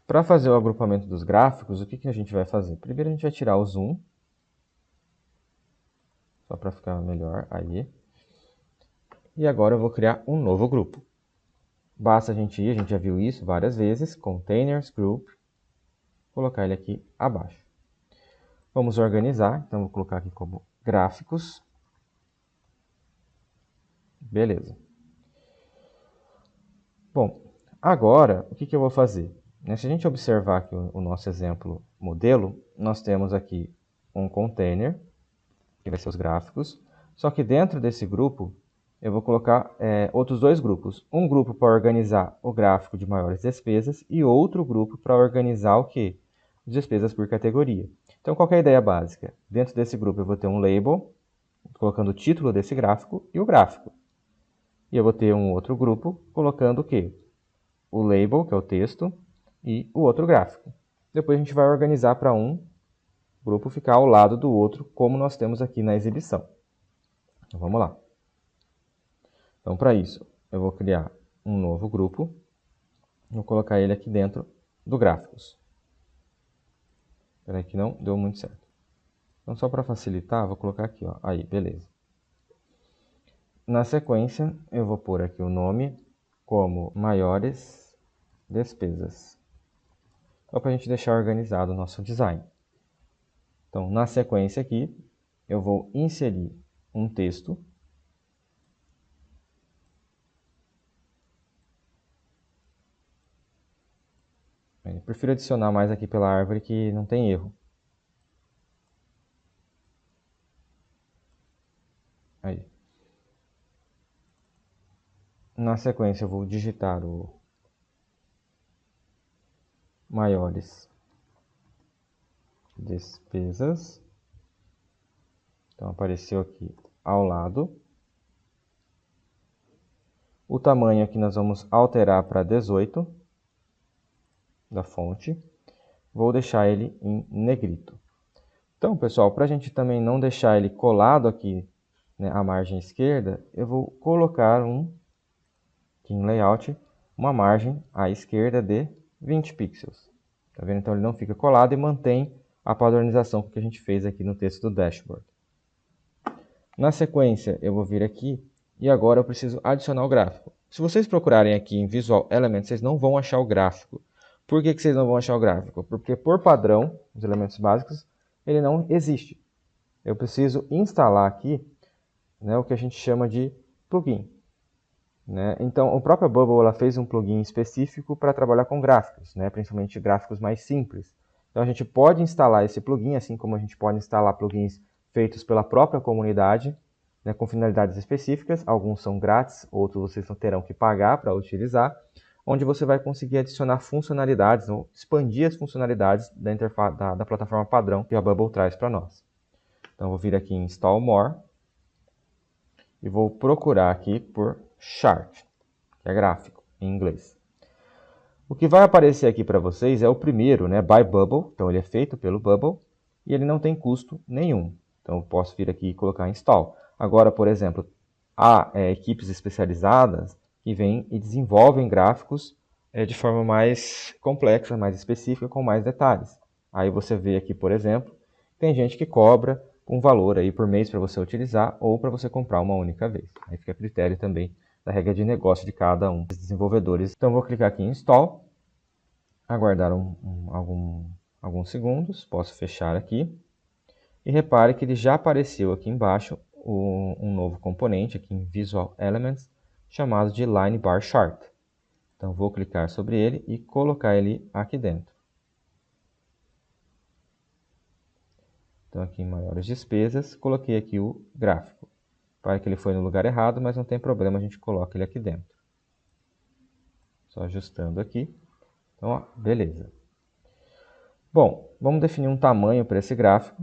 Para fazer o agrupamento dos gráficos, o que a gente vai fazer? Primeiro a gente vai tirar o zoom, só para ficar melhor aí. E agora eu vou criar um novo grupo. Basta a gente já viu isso várias vezes, Containers Group, colocar ele aqui abaixo. Vamos organizar, então vou colocar aqui como gráficos. Beleza. Bom, agora o que eu vou fazer? Se a gente observar aqui o nosso exemplo modelo, nós temos aqui um container, que vai ser os gráficos, só que dentro desse grupo eu vou colocar outros dois grupos. Um grupo para organizar o gráfico de maiores despesas e outro grupo para organizar o quê? Despesas por categoria. Então, qual é a ideia básica? Dentro desse grupo eu vou ter um label, colocando o título desse gráfico e o gráfico. E eu vou ter um outro grupo colocando o quê? O label, que é o texto, e o outro gráfico. Depois a gente vai organizar para um grupo ficar ao lado do outro, como nós temos aqui na exibição. Então, vamos lá. Então, para isso, eu vou criar um novo grupo. Vou colocar ele aqui dentro do gráficos. Espera aí que não deu muito certo. Então, só para facilitar, vou colocar aqui, ó. Aí, beleza. Na sequência, eu vou pôr aqui o nome como maiores despesas. Só para a gente deixar organizado o nosso design. Então, na sequência aqui, eu vou inserir um texto. Eu prefiro adicionar mais aqui pela árvore que não tem erro. Aí. Na sequência, eu vou digitar o maiores despesas. Então, apareceu aqui ao lado. O tamanho aqui nós vamos alterar para 18 da fonte. Vou deixar ele em negrito. Então, pessoal, para a gente também não deixar ele colado aqui, né, à margem esquerda, eu vou colocar aqui em layout, uma margem à esquerda de 20 pixels. Tá vendo? Então ele não fica colado e mantém a padronização que a gente fez aqui no texto do dashboard. Na sequência, eu vou vir aqui e agora eu preciso adicionar o gráfico. Se vocês procurarem aqui em Visual Elements, vocês não vão achar o gráfico. Por que vocês não vão achar o gráfico? Porque por padrão, os elementos básicos, ele não existe. Eu preciso instalar aqui, né, o que a gente chama de plugin. Né? Então, a própria Bubble ela fez um plugin específico para trabalhar com gráficos, né? Principalmente gráficos mais simples. Então, a gente pode instalar esse plugin, assim como a gente pode instalar plugins feitos pela própria comunidade, né, com finalidades específicas. Alguns são grátis, outros vocês terão que pagar para utilizar, onde você vai conseguir adicionar funcionalidades, ou expandir as funcionalidades da interface da plataforma padrão que a Bubble traz para nós. Então, eu vou vir aqui em Install More e vou procurar aqui por Chart, que é gráfico em inglês. O que vai aparecer aqui para vocês é o primeiro, né, by Bubble. Então, ele é feito pelo Bubble e ele não tem custo nenhum. Então, eu posso vir aqui e colocar Install. Agora, por exemplo, há equipes especializadas que vêm e desenvolvem gráficos de forma mais complexa, mais específica, com mais detalhes. Aí você vê aqui, por exemplo, tem gente que cobra um valor aí por mês para você utilizar ou para você comprar uma única vez. Aí fica a critério também da regra de negócio de cada um dos desenvolvedores. Então, vou clicar aqui em Install, aguardar alguns segundos, posso fechar aqui. E repare que ele já apareceu aqui embaixo um novo componente aqui em Visual Elements, chamado de Line Bar Chart. Então, vou clicar sobre ele e colocar ele aqui dentro. Então, aqui em maiores despesas, coloquei aqui o gráfico. Para que ele foi no lugar errado, mas não tem problema, a gente coloca ele aqui dentro. Só ajustando aqui. Então, ó, beleza. Bom, vamos definir um tamanho para esse gráfico.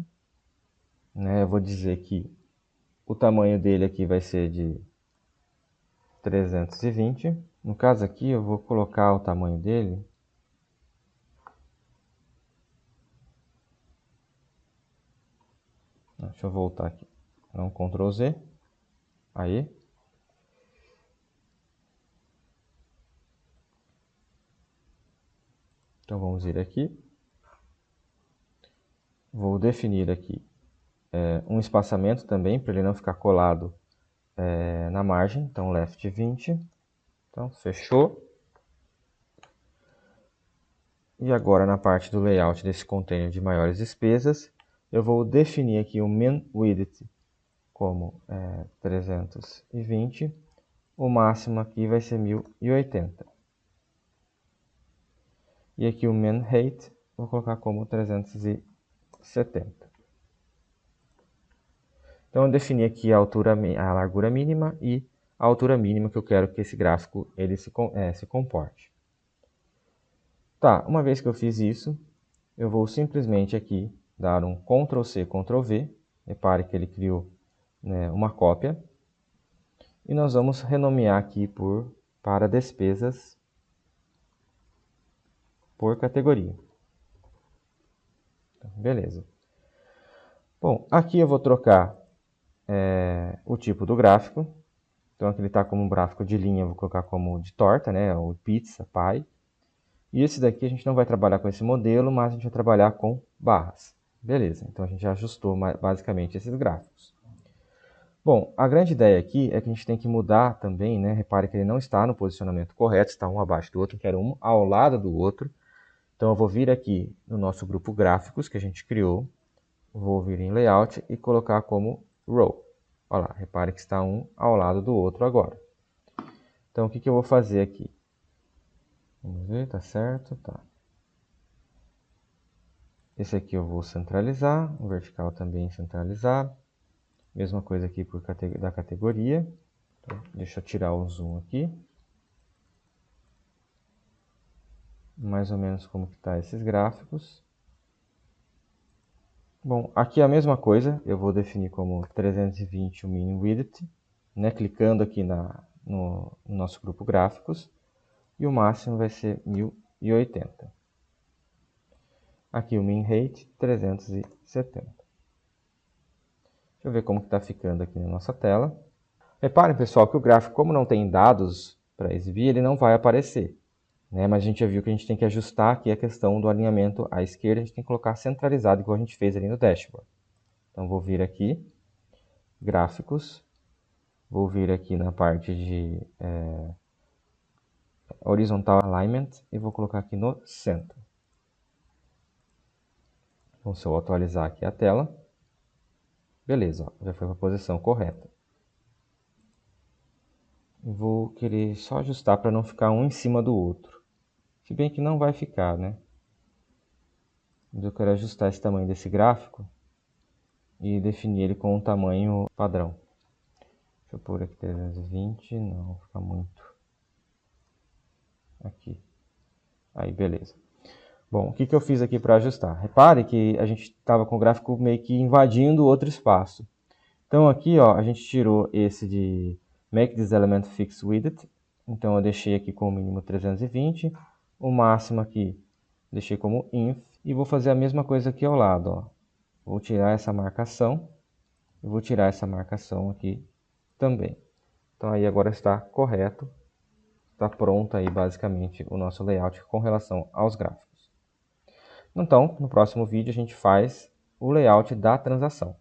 Né? Eu vou dizer que o tamanho dele aqui vai ser de 320. No caso aqui, eu vou colocar o tamanho dele. Deixa eu voltar aqui. Então, Ctrl Z. Aí. Então, Então vamos vir aqui. Vou definir aqui um espaçamento também, para ele não ficar colado na margem. Então left 20. Então fechou. E agora na parte do layout desse container de maiores despesas, eu vou definir aqui o min width como 320. O máximo aqui vai ser 1080. E aqui o min height, vou colocar como 370. Então eu defini aqui a largura mínima e a altura mínima que eu quero que esse gráfico ele se comporte. Tá, uma vez que eu fiz isso, eu vou simplesmente aqui dar um Ctrl+C, Ctrl+V. Repare que ele criou, né, uma cópia. E nós vamos renomear aqui para despesas por categoria. Beleza. Bom, aqui eu vou trocar o tipo do gráfico. Então aqui ele está como um gráfico de linha, eu vou colocar como de torta, né, ou pizza, pie. E esse daqui a gente não vai trabalhar com esse modelo, mas a gente vai trabalhar com barras. Beleza, então a gente já ajustou basicamente esses gráficos. Bom, a grande ideia aqui é que a gente tem que mudar também, né? Repare que ele não está no posicionamento correto, está um abaixo do outro, quero um ao lado do outro. Então eu vou vir aqui no nosso grupo gráficos que a gente criou, vou vir em layout e colocar como row. Olha lá, repare que está um ao lado do outro agora. Então o que eu vou fazer aqui? Vamos ver, tá certo? Tá. Esse aqui eu vou centralizar, o vertical também centralizar. Mesma coisa aqui da categoria. Então, deixa eu tirar o zoom aqui. Mais ou menos como que está esses gráficos. Bom, aqui é a mesma coisa, eu vou definir como 320 o min width, né, clicando aqui no nosso grupo gráficos. E o máximo vai ser 1080. Aqui o min height, 370. Deixa eu ver como está ficando aqui na nossa tela. Reparem, pessoal, que o gráfico, como não tem dados para exibir, ele não vai aparecer. Né? Mas a gente já viu que a gente tem que ajustar aqui a questão do alinhamento à esquerda, a gente tem que colocar centralizado, igual a gente fez ali no dashboard. Então vou vir aqui, gráficos, vou vir aqui na parte de horizontal alignment e vou colocar aqui no centro. Então se eu atualizar aqui a tela, beleza, ó, já foi para a posição correta. Vou querer só ajustar para não ficar um em cima do outro. Se bem que não vai ficar, né? Mas eu quero ajustar esse tamanho desse gráfico e definir ele com um tamanho padrão. Deixa eu pôr aqui 320, não, fica muito. Aqui. Aí, beleza. Bom, o que eu fiz aqui para ajustar? Repare que a gente estava com o gráfico meio que invadindo outro espaço. Então aqui, ó, a gente tirou esse de Make this element fixed width. Então eu deixei aqui com o mínimo 320. O máximo aqui deixei como inf. E vou fazer a mesma coisa aqui ao lado, ó. Vou tirar essa marcação. E vou tirar essa marcação aqui também. Então aí agora está correto. Está pronto aí basicamente o nosso layout com relação aos gráficos. Então, no próximo vídeo a gente faz o layout da transação.